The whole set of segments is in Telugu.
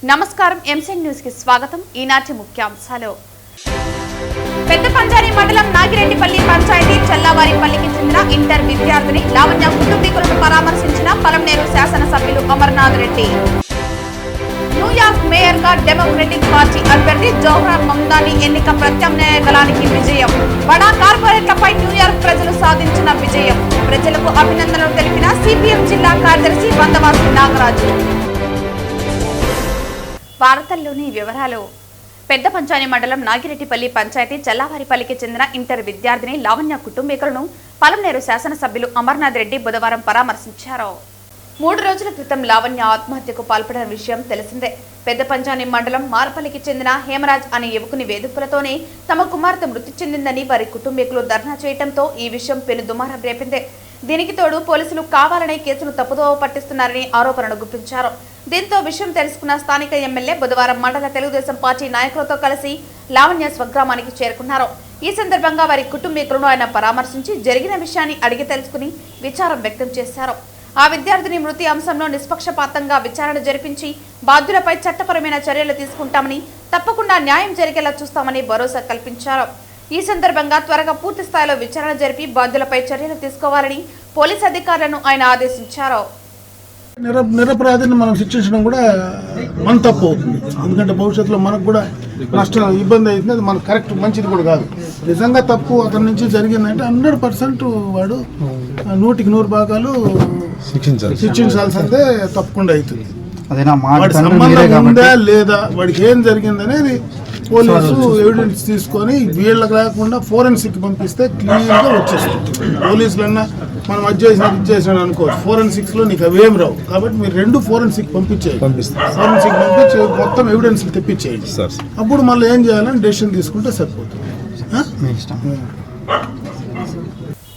నమస్కారం ఎంసీఎన్ న్యూస్ కి స్వాగతం. ఈనాటి ముఖ్యాంశాలు. పెద్ద పంజాని మండలం నాగిరెడ్డిపల్లి పంచాయతీ చల్లావారిపల్లికి చెందిన ఇంటర్ విద్యార్థిని లావణ్య కుటుంబీకులను పరామర్శించిన పలమనేరు శాసనసభ్యులు అమర్నాథ్ రెడ్డి. న్యూయార్క్ మేయర్ గా డెమోక్రటిక్ పార్టీ అభ్యర్థి జోహ్రాన్ మమ్దాని ఎన్నిక ప్రత్యామ్నాయ గలానికి విజయం. బడా కార్పొరేట్లపై న్యూయార్క్ ప్రజలు సాధించిన విజయం. ప్రజలకు అభినందనలు తెలిపిన సిపిఎం జిల్లా కార్యదర్శి వందవాసి నాగరాజు. వార్తల్లోని వివరాలు. పెద్ద పంచాని మండలం నాగిరెడ్డిపల్లి పంచాయతీ చల్లావారిపల్లికి చెందిన ఇంటర్ విద్యార్థిని లావణ్య కుటుంబీకులను పలమనేరు శాసనసభ్యులు అమర్నాథ్ రెడ్డి బుధవారం పరామర్శించారు. 3 రోజుల క్రితం లావణ్య ఆత్మహత్యకు పాల్పడిన విషయం తెలిసిందే. పెద్ద పంచాని మండలం మార్పల్లికి చెందిన హేమరాజ్ అనే యువకుని వేధింపులతోనే తమ కుమార్తె మృతి చెందిందని వారి కుటుంబీకులు ధర్నా చేయడంతో ఈ విషయం పెను దుమారం రేపింది. దీనికి తోడు పోలీసులు కావాలనే కేసును తప్పుదోవ పట్టిస్తున్నారని ఆరోపణలు గుప్పించారు. దీంతో విషయం తెలుసుకున్న స్థానిక ఎమ్మెల్యే బుధవారం మండల తెలుగుదేశం పార్టీ నాయకులతో కలిసి లావణ్య స్వగ్రామానికి చేరుకున్నారు. ఈ సందర్భంగా వారి కుటుంబీకులను ఆయన పరామర్శించి జరిగిన విషయాన్ని అడిగి తెలుసుకుని విచారం వ్యక్తం చేశారు. ఆ విద్యార్థిని మృతి అంశంలో నిష్పక్షపాతంగా విచారణ జరిపించి బాధ్యులపై చట్టపరమైన చర్యలు తీసుకుంటామని, తప్పకుండా న్యాయం జరిగేలా చూస్తామని భరోసా కల్పించారు. ఈ సందర్భంగా త్వరగా పూర్తి స్థాయిలో విచారణ జరిపి బాధ్యులపై చర్యలు తీసుకోవాలని పోలీసు అధికారులను ఆయన ఆదేశించారు. నిరపరాధిని మనం శిక్షించడం కూడా మన తప్పు అవుతుంది. ఎందుకంటే భవిష్యత్తులో మనకు కూడా నష్టం ఇబ్బంది అవుతుంది. అది మనకు కరెక్ట్ మంచిది కూడా కాదు. నిజంగా తప్పు అతని నుంచి జరిగిందంటే 100% వాడు 100కి 100 భాగాలు శిక్షించాల్సిందే తప్పకుండా అవుతుంది. వాడి సంబంధం ఉందా లేదా, వాడికి ఏం జరిగిందనేది పోలీసు ఎవిడెన్స్ తీసుకొని వీళ్ళకి లేకుండా ఫోరెన్సిక్ పంపిస్తే క్లియర్గా వచ్చేస్తుంది. పోలీసులన్నా మనం అది చేసినాడు అనుకోవచ్చు, ఫోరెన్సిక్స్లో నీకు అవేం రావు. కాబట్టి మీరు 2 ఫోరెన్సిక్ పంపించేయండి, ఫోరెన్సిక్ పంపించి మొత్తం ఎవిడెన్స్ తెప్పించేయండి. అప్పుడు మళ్ళీ ఏం చేయాలని డెసిషన్ తీసుకుంటే సరిపోతుంది.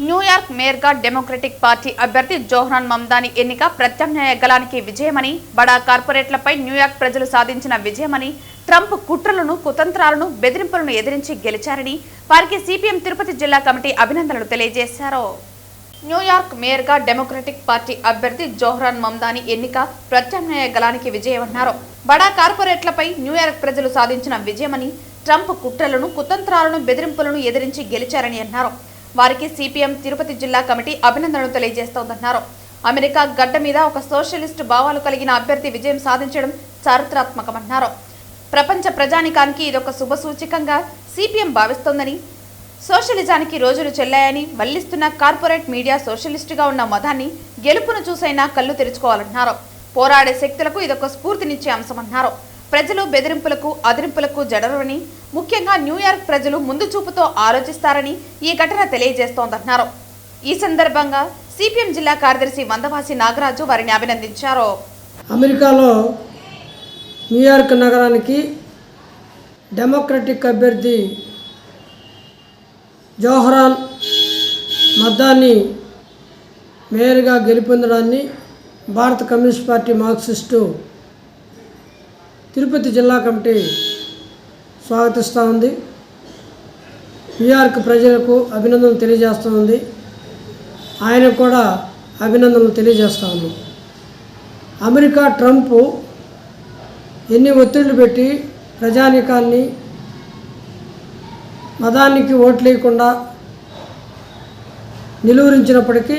న్యూయార్క్ మేయర్ గా డెమోక్రటిక్ పార్టీ అభ్యర్థి జోహ్రాన్ మమ్దాని ఎన్నిక ప్రత్యామ్నాయ గలానికి విజయమని, బడా కార్పొరేట్లపై న్యూయార్క్ ప్రజలు సాధించిన విజయమని, ట్రంప్ కుట్రలను, కుతంత్రాలను, బెదిరింపులను ఎదిరించి గెలిచారని వారికి సిపిఎం తిరుపతి జిల్లా కమిటీ అభినందనలు తెలియజేశారు. న్యూయార్క్ మేయర్ గా డెమోక్రటిక్ పార్టీ అభ్యర్థి జోహ్రాన్ మమ్దాని ఎన్నిక ప్రత్యామ్నాయ గలానికి విజయమన్నారు. బడా కార్పొరేట్లపై న్యూయార్క్ ప్రజలు సాధించిన విజయమని, ట్రంప్ కుట్రలను, కుతంత్రాలను, బెదిరింపులను ఎదిరించి గెలిచారని అన్నారు. వారికి సిపిఎం తిరుపతి జిల్లా కమిటీ అభినందనలు తెలియజేస్తోందన్నారు. అమెరికా గడ్డ మీద ఒక సోషలిస్టు భావాలు కలిగిన అభ్యర్థి విజయం సాధించడం చారిత్రాత్మకమన్నారు. ప్రపంచ ప్రజానికానికి ఇదొక శుభసూచకంగా సిపిఎం భావిస్తోందని, సోషలిజానికి రోజులు చెల్లాయని వల్లిస్తున్న కార్పొరేట్ మీడియా సోషలిస్టుగా ఉన్న మతాన్ని గెలుపును చూసైనా కళ్ళు తెరుచుకోవాలన్నారు. పోరాడే శక్తులకు ఇదొక స్ఫూర్తినిచ్చే అంశమన్నారు. ప్రజలు బెదిరింపులకు, అదిరింపులకు జడరని, ముఖ్యంగా న్యూయార్క్ ప్రజలు ముందు చూపుతో ఆలోచిస్తారని ఈ ఘటన తెలియజేస్తోందన్నారు. ఈ సందర్భంగా సిపిఎం జిల్లా కార్యదర్శి వందవాసి నాగరాజు వారిని అభినందించారు. అమెరికాలో న్యూయార్క్ నగరానికి డెమోక్రటిక్ అభ్యర్థి జోహ్రాన్ మమ్దాని మేయర్గా గెలుపొందడాన్ని భారత కమ్యూనిస్ట్ పార్టీ మార్క్సిస్టు తిరుపతి జిల్లా కమిటీ స్వాగతిస్తూ ఉంది. న్యూయార్క్ ప్రజలకు అభినందనలు తెలియజేస్తూ ఉంది. ఆయనకు కూడా అభినందనలు తెలియజేస్తూ ఉన్నాం. అమెరికా ట్రంప్ ఎన్ని ఒత్తిళ్లు పెట్టి ప్రజానీకాన్ని మతానికి ఓట్లేయకుండా నిలువరించినప్పటికీ,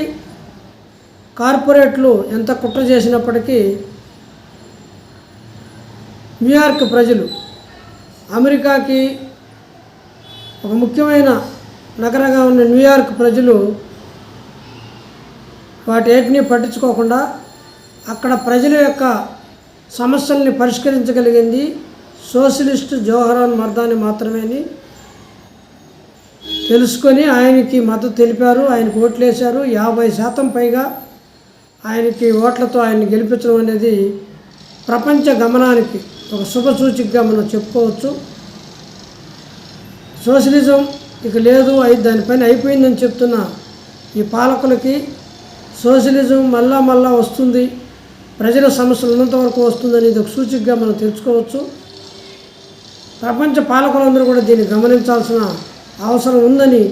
కార్పొరేట్లు ఎంత కుట్ర చేసినప్పటికీ న్యూయార్క్ ప్రజలు, అమెరికాకి ఒక ముఖ్యమైన నగరంగా ఉన్న న్యూయార్క్ ప్రజలు వాటిని పట్టించుకోకుండా అక్కడ ప్రజల యొక్క సమస్యల్ని పరిష్కరించగలిగింది సోషలిస్టు జోహ్రాన్ మమ్దాని మాత్రమేని తెలుసుకొని ఆయనకి మద్దతు తెలిపారు. ఆయనకు ఓట్లేశారు. 50% పైగా ఆయనకి ఓట్లతో ఆయన్ని గెలిపించడం అనేది ప్రపంచ గమనానికి ఒక శుభసూచికగా మనం చెప్పుకోవచ్చు. సోషలిజం ఇక లేదు, దానిపైన అయిపోయిందని చెప్తున్న ఈ పాలకులకి సోషలిజం మళ్ళా వస్తుంది, ప్రజల సమస్యలు ఉన్నంతవరకు వస్తుందని ఇది ఒక సూచికగా మనం తెలుసుకోవచ్చు. ప్రపంచ పాలకులందరూ కూడా దీన్ని గమనించాల్సిన అవసరం ఉందని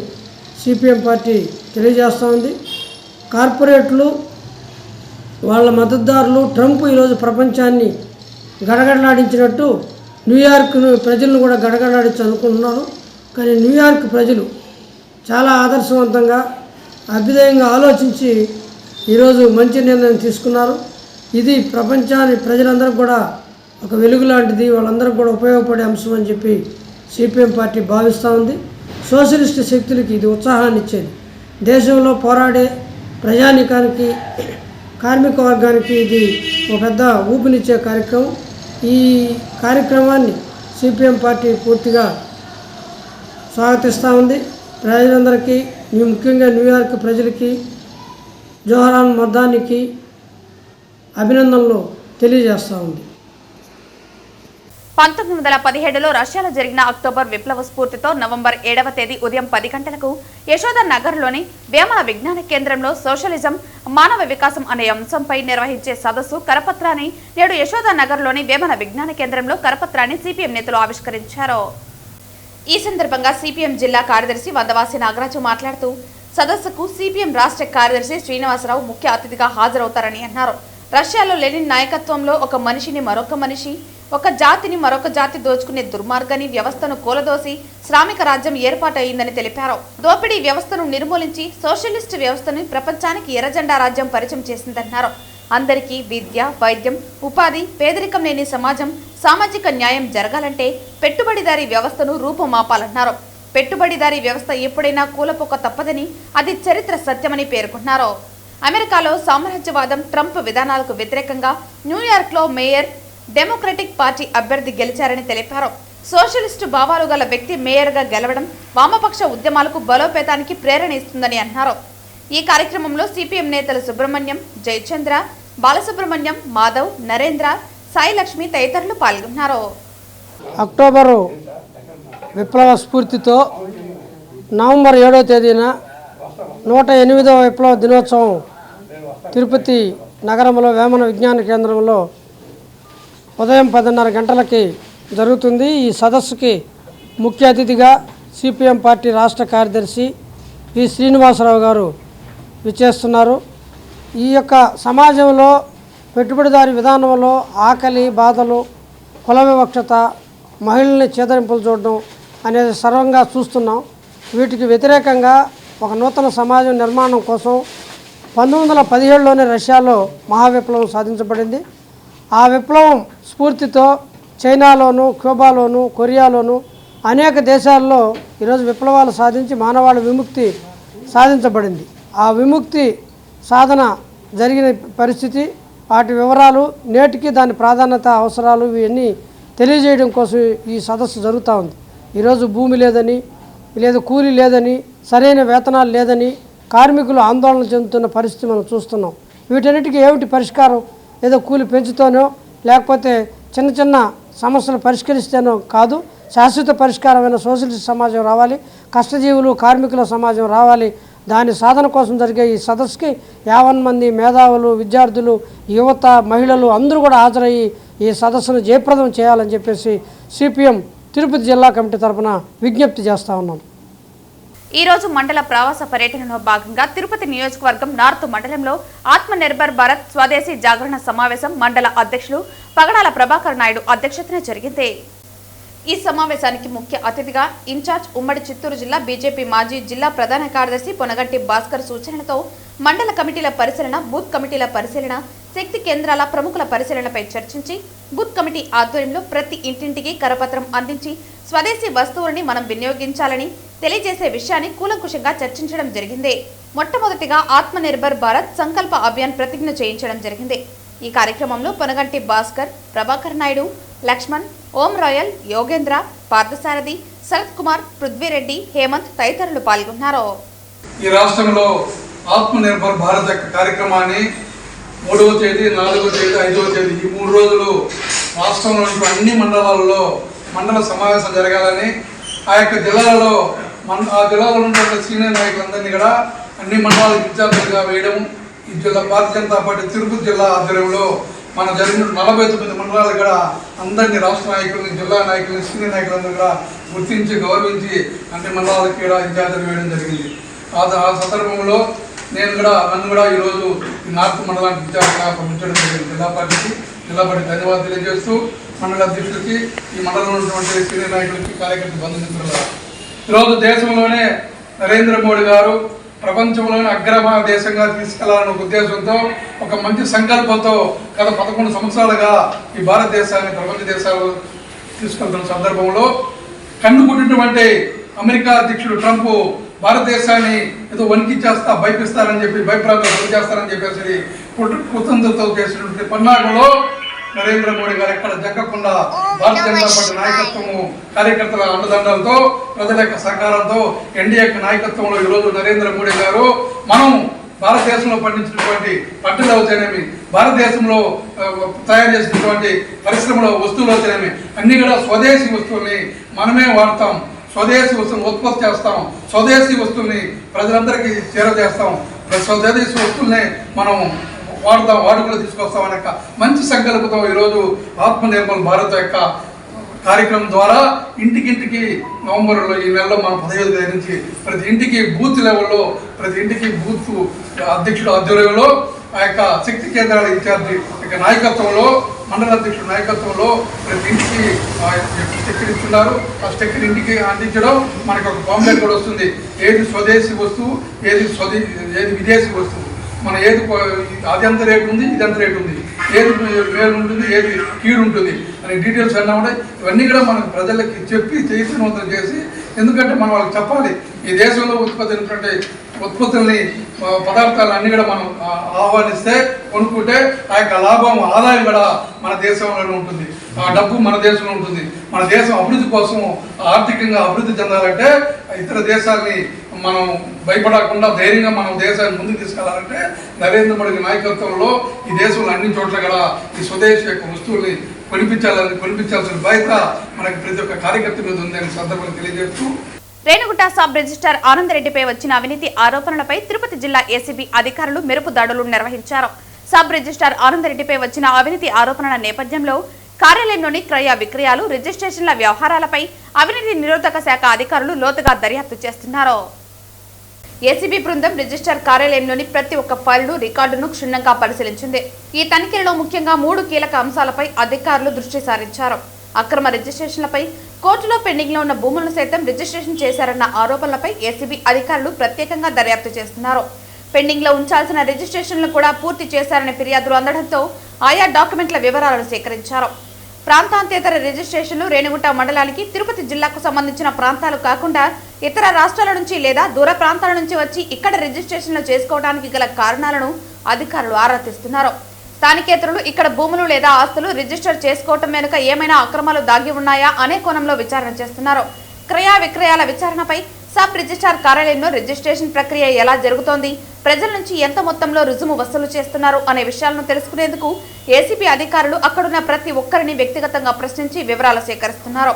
సిపిఎం పార్టీ తెలియజేస్తూ ఉంది. కార్పొరేట్లు, వాళ్ళ మద్దతుదారులు, ట్రంప్ ఈరోజు ప్రపంచాన్ని గడగడలాడించినట్టు న్యూయార్క్ ప్రజలను కూడా గడగడలాడించాలనుకుంటున్నారు. కానీ న్యూయార్క్ ప్రజలు చాలా ఆదర్శవంతంగా అభ్యుదయంగా ఆలోచించి ఈరోజు మంచి నిర్ణయం తీసుకున్నారు. ఇది ప్రజలందరూ కూడా ఒక వెలుగు లాంటిది, వాళ్ళందరికీ కూడా ఉపయోగపడే అంశం అని చెప్పి సిపిఎం పార్టీ భావిస్తూ ఉంది. సోషలిస్ట్ శక్తులకి ఇది ఉత్సాహాన్ని ఇచ్చేది. దేశంలో పోరాడే ప్రజానీకానికి, కార్మిక వర్గానికి ఇది ఒక పెద్ద ఊపినిచ్చే కార్యక్రమం. ఈ కార్యక్రమాన్ని సిపిఎం పార్టీ పూర్తిగా స్వాగతిస్తూ ఉంది. ప్రజలందరికీ, ముఖ్యంగా న్యూయార్క్ ప్రజలకి, జోహరాన్ మమ్దానికి అభినందనలు తెలియజేస్తూ ఉంది. 1917లో రష్యాలో జరిగిన అక్టోబర్ విప్లవ స్ఫూర్తితో నవంబర్ 7వ తేదీ ఉదయం 10 గంటలకు యశోద నగర్లోని వేమన విజ్ఞాన కేంద్రంలో సోషలిజం మానవ వికాసం అనే అంశంపై నిర్వహించే సదస్సు కరపత్రాన్ని నేడు యశోద నగర్లోని వేమన విజ్ఞాన కేంద్రంలో కరపత్రాన్ని సిపిఎం నేతలు ఆవిష్కరించారు. ఈ సందర్భంగా సిపిఎం జిల్లా కార్యదర్శి వందవాసి నాగరాజు మాట్లాడుతూ సదస్సుకు సిపిఎం రాష్ట్ర కార్యదర్శి శ్రీనివాసరావు ముఖ్య అతిథిగా హాజరవుతారని అన్నారు. రష్యాలో లెనిన్ నాయకత్వంలో ఒక మనిషిని మరొక మనిషి, ఒక జాతిని మరొక జాతి దోచుకునే దుర్మార్గాన్ని వ్యవస్థను కూలదోసి శ్రామిక రాజ్యం ఏర్పాటయిందని తెలిపారు. దోపిడీ వ్యవస్థను నిర్మూలించి సోషలిస్టు వ్యవస్థను ప్రపంచానికి ఎర్రజెండా రాజ్యం పరిచయం చేసిందన్నారు. అందరికీ విద్య, వైద్యం, ఉపాధి, పేదరికం లేని సమాజం, సామాజిక న్యాయం జరగాలంటే పెట్టుబడిదారీ వ్యవస్థను రూపుమాపాలన్నారు. పెట్టుబడిదారీ వ్యవస్థ ఎప్పుడైనా కూలపోక తప్పదని, అది చరిత్ర సత్యమని పేర్కొన్నారు. అమెరికాలో సామ్రాజ్యవాదం, ట్రంప్ విధానాలకు వ్యతిరేకంగా న్యూయార్క్లో మేయర్ డెమోక్రటిక్ పార్టీ అభ్యర్థి గెలిచారని తెలిపారు. సోషలిస్టు భావాలు గల వ్యక్తి మేయర్గా గెలవడం వామపక్ష ఉద్యమాలకు బలోపేతానికి ప్రేరణ ఇస్తుందని అన్నారు. ఈ కార్యక్రమంలో సిపిఎం నేతలు సుబ్రహ్మణ్యం, జయచంద్ర, బాలసుబ్రహ్మణ్యం, మాధవ్, నరేంద్ర, సాయి లక్ష్మి తదితరులు పాల్గొన్నారు. అక్టోబరు విప్లవ స్ఫూర్తితో నవంబర్ 7వ తేదీన 108వ విప్లవ దినోత్సవం తిరుపతి నగరంలో వేమన విజ్ఞాన కేంద్రంలో ఉదయం 10:30 గంటలకి జరుగుతుంది. ఈ సదస్సుకి ముఖ్య అతిథిగా సిపిఎం పార్టీ రాష్ట్ర కార్యదర్శి వి శ్రీనివాసరావు గారు విచ్చేస్తున్నారు. ఈ యొక్క సమాజంలో పెట్టుబడిదారి విధానంలో ఆకలి బాధలు, కుల వివక్షత, మహిళల్ని చేదరింపులు చూడడం అనేది సర్వంగా చూస్తున్నాం. వీటికి వ్యతిరేకంగా ఒక నూతన సమాజం నిర్మాణం కోసం 1917లోనే రష్యాలో మహావిప్లవం సాధించబడింది. ఆ విప్లవం స్ఫూర్తితో చైనాలోను, క్యూబాలోను, కొరియాలోను అనేక దేశాల్లో ఈరోజు విప్లవాలు సాధించి మానవాళి విముక్తి సాధించబడింది. ఆ విముక్తి సాధన జరిగిన పరిస్థితి, వాటి వివరాలు, నేటికి దాని ప్రాధాన్యత, అవసరాలు ఇవన్నీ తెలియజేయడం కోసం ఈ సదస్సు జరుగుతూ ఉంది. ఈరోజు భూమి లేదని, లేదు కూలీ లేదని, సరైన వేతనాలు లేదని కార్మికులు ఆందోళన చెందుతున్న పరిస్థితి మనం చూస్తున్నాం. వీటన్నిటికీ ఏమిటి పరిష్కారం? ఏదో కూలి పెంచుతోనో లేకపోతే చిన్న చిన్న సమస్యలు పరిష్కరిస్తేనో కాదు. శాశ్వత పరిష్కారమైన సోషలిస్ట్ సమాజం రావాలి, కష్టజీవులు, కార్మికుల సమాజం రావాలి. దాని సాధన కోసం జరిగే ఈ సదస్సుకి 50 మంది మేధావులు, విద్యార్థులు, యువత, మహిళలు అందరూ కూడా హాజరయ్యి ఈ సదస్సును జయప్రదం చేయాలని చెప్పేసి సిపిఎం తిరుపతి జిల్లా కమిటీ తరఫున విజ్ఞప్తి చేస్తూ ఉన్నాం. ఈ రోజు మండల ప్రవాస పర్యటనలో భాగంగా తిరుపతి నియోజకవర్గం నార్త్ మండలంలో ఆత్మ నిర్భర్ భారత్ స్వదేశీ జాగరణ సమావేశం మండల అధ్యక్షులు పగడాల ప్రభాకర్ నాయుడు అధ్యక్షతన జరిగింది. ఈ సమావేశానికి ముఖ్య అతిథిగా ఇన్ఛార్జ్ ఉమ్మడి చిత్తూరు జిల్లా బీజేపీ మాజీ జిల్లా ప్రధాన కార్యదర్శి పొనగంటి భాస్కర్ సూచనలతో మండల కమిటీల పరిశీలన, బూత్ కమిటీల పరిశీలన, శక్తి కేంద్రాల ప్రముఖుల పరిశీలనపై చర్చించి బూత్ కమిటీ ఆధ్వర్యంలో ప్రతి ఇంటింటికి కరపత్రం అందించి స్వదేశీ వస్తువులని మనం వినియోగించాలని తెలియజేసే విషయాన్ని కూలంకుషంగా చర్చించడం జరిగింది. మొట్టమొదటిగా ఆత్మ నిర్భర్ భారత్ సంకల్ప అభియాన్ ప్రతిజ్ఞ చేయించడం జరిగింది. ఈ కార్యక్రమంలో పొనగంటి భాస్కర్, ప్రభాకర్ నాయుడు, లక్ష్మణ్, ఓం రాయల్, యోగేంద్ర, పార్థసారథి, శరత్ కుమార్, పృథ్వీరెడ్డి, హేమంత్ తదితరులు పాల్గొన్నారు. ఈ రాష్ట్రంలో ఆత్మ నిర్భర్ భారత్ యొక్క కార్యక్రమాన్ని 3వ తేదీ, 4వ తేదీ, 5వ తేదీ ఈ 3 రోజులు రాష్ట్రంలోని అన్ని మండలాల్లో మండల సమావేశం జరగాలని, ఆ యొక్క జిల్లాలలో ఆ జిల్లాలో ఉన్న సీనియర్ నాయకులందరినీ కూడా అన్ని మండలాలకు ఇన్ఛార్జీలుగా వేయడం, ఈ జిల్లా భారతీయ జనతా పార్టీ తిరుపతి జిల్లా ఆధ్వర్యంలో మన జరిగిన 49 మండలాలు కూడా అందరినీ రాష్ట్ర నాయకులని, జిల్లా నాయకులని, సీనియర్ నాయకులందరూ కూడా గుర్తించి గౌరవించి అన్ని మండలాలకు కూడా ఇన్ఛార్జీలు వేయడం జరిగింది. ఆ సందర్భంలో నన్ను కూడా ఈరోజు నార్త్ మండలానికి ఇన్ఛార్జిగా పంపించడం జరిగింది జిల్లా పార్టీకి. జిల్లా పార్టీ ధన్యవాదాలు తెలియజేస్తూ మండల అధ్యక్షులకి ఈ మండలంలో ఉన్నటువంటి సీనియర్ నాయకులకి కార్యకర్త బంధుమిత్రుల ఈరోజు దేశంలోనే నరేంద్ర మోడీ గారు ప్రపంచంలోనే అగ్రమ దేశంగా తీసుకెళ్లాలనే ఒక ఉద్దేశంతో ఒక మంచి సంకల్పంతో గత 11 సంవత్సరాలుగా ఈ భారతదేశాన్ని ప్రపంచ దేశాలు తీసుకెళ్తున్న సందర్భంలో కన్నుకుంటున్నటువంటి అమెరికా అధ్యక్షుడు ట్రంప్ భారతదేశాన్ని ఏదో వణికిచ్చేస్తా భయపిస్తారని చెప్పి భయప్రాంతాలు గురి చేస్తారని చెప్పేసి కుతంత్రంతో చేసినటువంటి పన్నాగంలో నరేంద్ర మోడీ గారు ఎక్కడ జగ్గకుండా భారతీయ జనతా పార్టీ నాయకత్వము కార్యకర్తల అండదండలతో ప్రజల యొక్క సహకారంతో ఎన్డీఏ నాయకత్వంలో ఈరోజు నరేంద్ర మోడీ గారు మనం భారతదేశంలో పండించినటువంటి పంటలు అవుతానేమి భారతదేశంలో తయారు చేసినటువంటి పరిశ్రమలో వస్తువులు అవుతానేమి అన్ని కూడా స్వదేశీ వస్తువుల్ని మనమే వాడతాం, స్వదేశీ వస్తువులను ఉత్పత్తి చేస్తాం, స్వదేశీ వస్తువుల్ని ప్రజలందరికీ చేరజేస్తాం, స్వదేశీ వస్తువుల్ని మనం వాడుకలు తీసుకొస్తాం అనే మంచి సంకల్పంతో ఈరోజు ఆత్మనిర్భర్ భారత్ యొక్క కార్యక్రమం ద్వారా ఇంటికింటికి నవంబర్లో ఈ నెలలో మన 15వ తేదీ నుంచి ప్రతి ఇంటికి బూత్ లెవెల్లో ప్రతి ఇంటికి బూత్ అధ్యక్షుడు ఆధ్వర్యంలో ఆ యొక్క శక్తి కేంద్రాల ఇన్ఛార్జి యొక్క నాయకత్వంలో మండల అధ్యక్షుడు నాయకత్వంలో ప్రతి ఇంటికి స్టిక్కర్ ఇస్తున్నారు. ఆ స్టిక్కర్ ఇంటికి అందించడం మనకు ఒక పాంప్లెట్ కూడా వస్తుంది. ఏది స్వదేశీ వస్తువు, ఏది విదేశీ వస్తువు, మన ఏది అది ఎంత రేటు ఉంది, ఇది ఎంత రేటు ఉంది, ఏది మేలు ఉంటుంది, ఏది కీడు ఉంటుంది అనే డీటెయిల్స్ అన్నా ఉన్నాయి. ఇవన్నీ కూడా మనం ప్రజలకి చెప్పి చైతన్యవంతం చేసి, ఎందుకంటే మనం వాళ్ళకి చెప్పాలి ఈ దేశంలో ఉత్పత్తి అయినటువంటి ఉత్పత్తుల్ని పదార్థాలు అన్నీ కూడా మనం ఆహ్వానిస్తే కొనుక్కుంటే ఆ యొక్క లాభం ఆదాయం కూడా మన దేశంలోనే ఉంటుంది, ఆ డబ్బు మన దేశంలో ఉంటుంది. మన దేశం అభివృద్ధి కోసం ఆర్థికంగా అభివృద్ధి చెందాలంటే ఇతర దేశాలని మనం భయపడకుండా ధైర్యంగా మనం దేశాన్ని ముందుకు తీసుకెళ్లాలంటే నరేంద్ర మోడీ నాయకత్వంలో ఈ దేశంలో అన్ని చోట్ల కూడా ఈ స్వదేశీ యొక్క వస్తువుల్ని కొనిపించాల్సిన బాధ్యత మనకి ప్రతి ఒక్క కార్యకర్త మీద ఉందని సందర్భంగా తెలియజేస్తూ రేణుగుంట సబ్ రిజిస్ట్రార్ ఆనందరెడ్డిపై వచ్చిన అవినీతి ఆరోపణలపై తిరుపతి జిల్లా ఏసీబీ అధికారులు మెరుపు దాడులు నిర్వహించారు. సబ్ రిజిస్ట్రార్ ఆనందరెడ్డిపై వచ్చిన అవినీతి ఆరోపణల నేపథ్యంలో కార్యాలయంలోని క్రయ విక్రయాలు, రిజిస్ట్రేషన్ల వ్యవహారాలపై అవినీతి నిరోధక శాఖ అధికారులు లోతుగా దర్యాప్తు చేస్తున్నారు. ఏసీబీ బృందం రిజిస్ట్రార్ కార్యాలయంలోని ప్రతి ఒక్క ఫైలును, రికార్డును క్షుణ్ణంగా పరిశీలించింది. ఈ తనిఖీలలో ముఖ్యంగా 3 కీలక అంశాలపై అధికారులు దృష్టి సారించారు. అక్రమ రిజిస్ట్రేషన్లపై, కోర్టులో పెండింగ్ లో ఉన్న భూములను సైతం రిజిస్ట్రేషన్ చేశారన్న ఆరోపణలపై ఏసీబీ అధికారులు ప్రత్యేకంగా దర్యాప్తు చేస్తున్నారు. పెండింగ్ లో ఉంచాల్సిన రిజిస్ట్రేషన్లు కూడా పూర్తి చేశారనే ఫిర్యాదులు అందడంతో ఆయా డాక్యుమెంట్ల వివరాలను సేకరించారు. ప్రాంతాంతేతర రిజిస్ట్రేషన్లు రేణిగుంట మండలానికి, తిరుపతి జిల్లాకు సంబంధించిన ప్రాంతాలు కాకుండా ఇతర రాష్ట్రాల నుంచి లేదా దూర ప్రాంతాల నుంచి వచ్చి ఇక్కడ రిజిస్ట్రేషన్లు చేసుకోవడానికి గల కారణాలను అధికారులు ఆరా తీస్తున్నారు. స్థానికేతరులు ఇక్కడ భూములు లేదా ఆస్తులు రిజిస్టర్ చేసుకోవటం వెనుక ఏమైనా అక్రమాలు దాగి ఉన్నాయా అనే కోణంలో విచారణ చేస్తున్నారు. క్రయ విక్రయాల విచారణపై సబ్ రిజిస్ట్రార్ కార్యాలయంలో రిజిస్ట్రేషన్ ప్రక్రియ ఎలా జరుగుతోంది, ప్రజల నుంచి ఎంత మొత్తంలో రుజుము వసూలు చేస్తున్నారు అనే విషయాలను తెలుసుకునేందుకు ఏసీబీ అధికారులు అక్కడున్న ప్రతి ఒక్కరిని వ్యక్తిగతంగా ప్రశ్నించి వివరాలు సేకరిస్తున్నారు.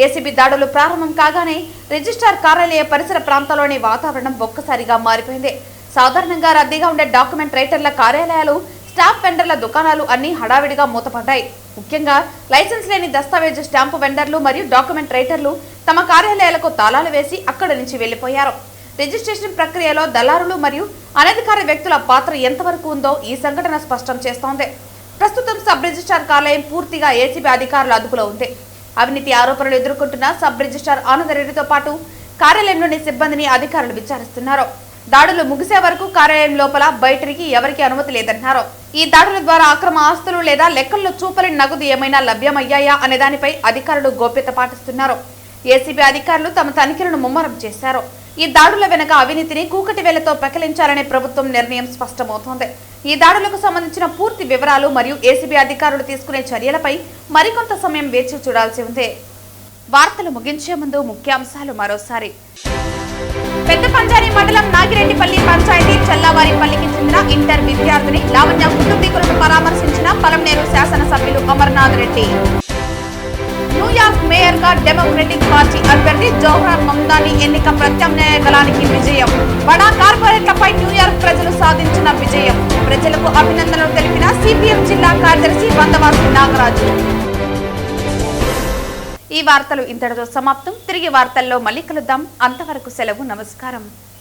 ఏసీబీ దాడులు ప్రారంభం కాగానే రిజిస్ట్రార్ కార్యాలయ పరిసర ప్రాంతాల్లోని వాతావరణం ఒక్కసారిగా మారిపోయింది. సాధారణంగా రద్దీగా ఉండే డాక్యుమెంట్ రైటర్ల కార్యాలయాలు, స్టాంప్ వెండర్ల దుకాణాలు అన్ని హడావిడిగా మూతపడ్డాయి. ముఖ్యంగా లైసెన్స్ లేని దస్తావేజు స్టాంపు వెండర్లు మరియు డాక్యుమెంట్ రైటర్లు తమ కార్యాలయాలకు తాళాలు వేసి అక్కడి నుంచి వెళ్లిపోయారు. రిజిస్ట్రేషన్ ప్రక్రియలో దళారులు మరియు అనధికార వ్యక్తుల పాత్ర ఎంతవరకు ఉందో ఈ సంఘటన స్పష్టం చేస్తోంది. ప్రస్తుతం సబ్ రిజిస్ట్రార్ కార్యాలయం పూర్తిగా ఏసీబీ అధికారుల అదుపులో ఉంది. అవినీతి ఆరోపణలు ఎదుర్కొంటున్న సబ్ రిజిస్ట్రార్ ఆనందరెడ్డితో పాటు కార్యాలయంలోని సిబ్బందిని అధికారులు విచారిస్తున్నారు. దాడులు ముగిసే వరకు కార్యాలయం లోపల బయటికి ఎవరికి అనుమతి లేదన్నారు. ఈ దాడుల ద్వారా అక్రమ ఆస్తులు లేదా లెక్కల్లో చూపలేని నగదు ఏమైనా లభ్యమయ్యాయా అనే దానిపై అధికారులు గోప్యత పాటిస్తున్నారు. ఏసీబీ అధికారులు తమ తనిఖీలను ముమ్మరం చేశారు. ఈ దాడుల వెనుక అవినీతిని కూకటి వేలతో పెకలించాలనే ప్రభుత్వం నిర్ణయం స్పష్టమవుతోంది. ఈ దాడులకు సంబంధించిన పూర్తి వివరాలు మరియు ఏసీబీ అధికారులు తీసుకునే చర్యలపై మరికొంత సమయం వేచి చూడాల్సి ఉంది. వార్తలు ముగించే ముందు ముఖ్యాంశాలు మరోసారి. పెద్ద పంజారి మండలం నాగిరెడ్డిపల్లి పంచాయతీ చల్లావారిపల్లికి చెందిన ఇంటర్ విద్యార్థిని లావణ్య కుటుంబీకులను పరామర్శించిన పలమనేరు శాసనసభ్యులు అమర్నాథ్ రెడ్డి. న్యూయార్క్ మేయర్ గా డెమోక్రటిక్ పార్టీ అభ్యర్థి జోహ్రాన్ మమ్దాని ఎన్నిక ప్రత్యామ్నాయ గలానికి విజయం. బడా కార్పొరేట్లపై న్యూయార్క్ ప్రజలు సాధించిన విజయం. ప్రజలకు అభినందనలు తెలిపిన సిపిఎం జిల్లా కార్యదర్శి వందవాసి నాగరాజు. ఈ వార్తలు ఇంతటితో సమాప్తం. తిరిగి వార్తల్లో మళ్ళీ కలుద్దాం. అంతవరకు సెలవు. నమస్కారం.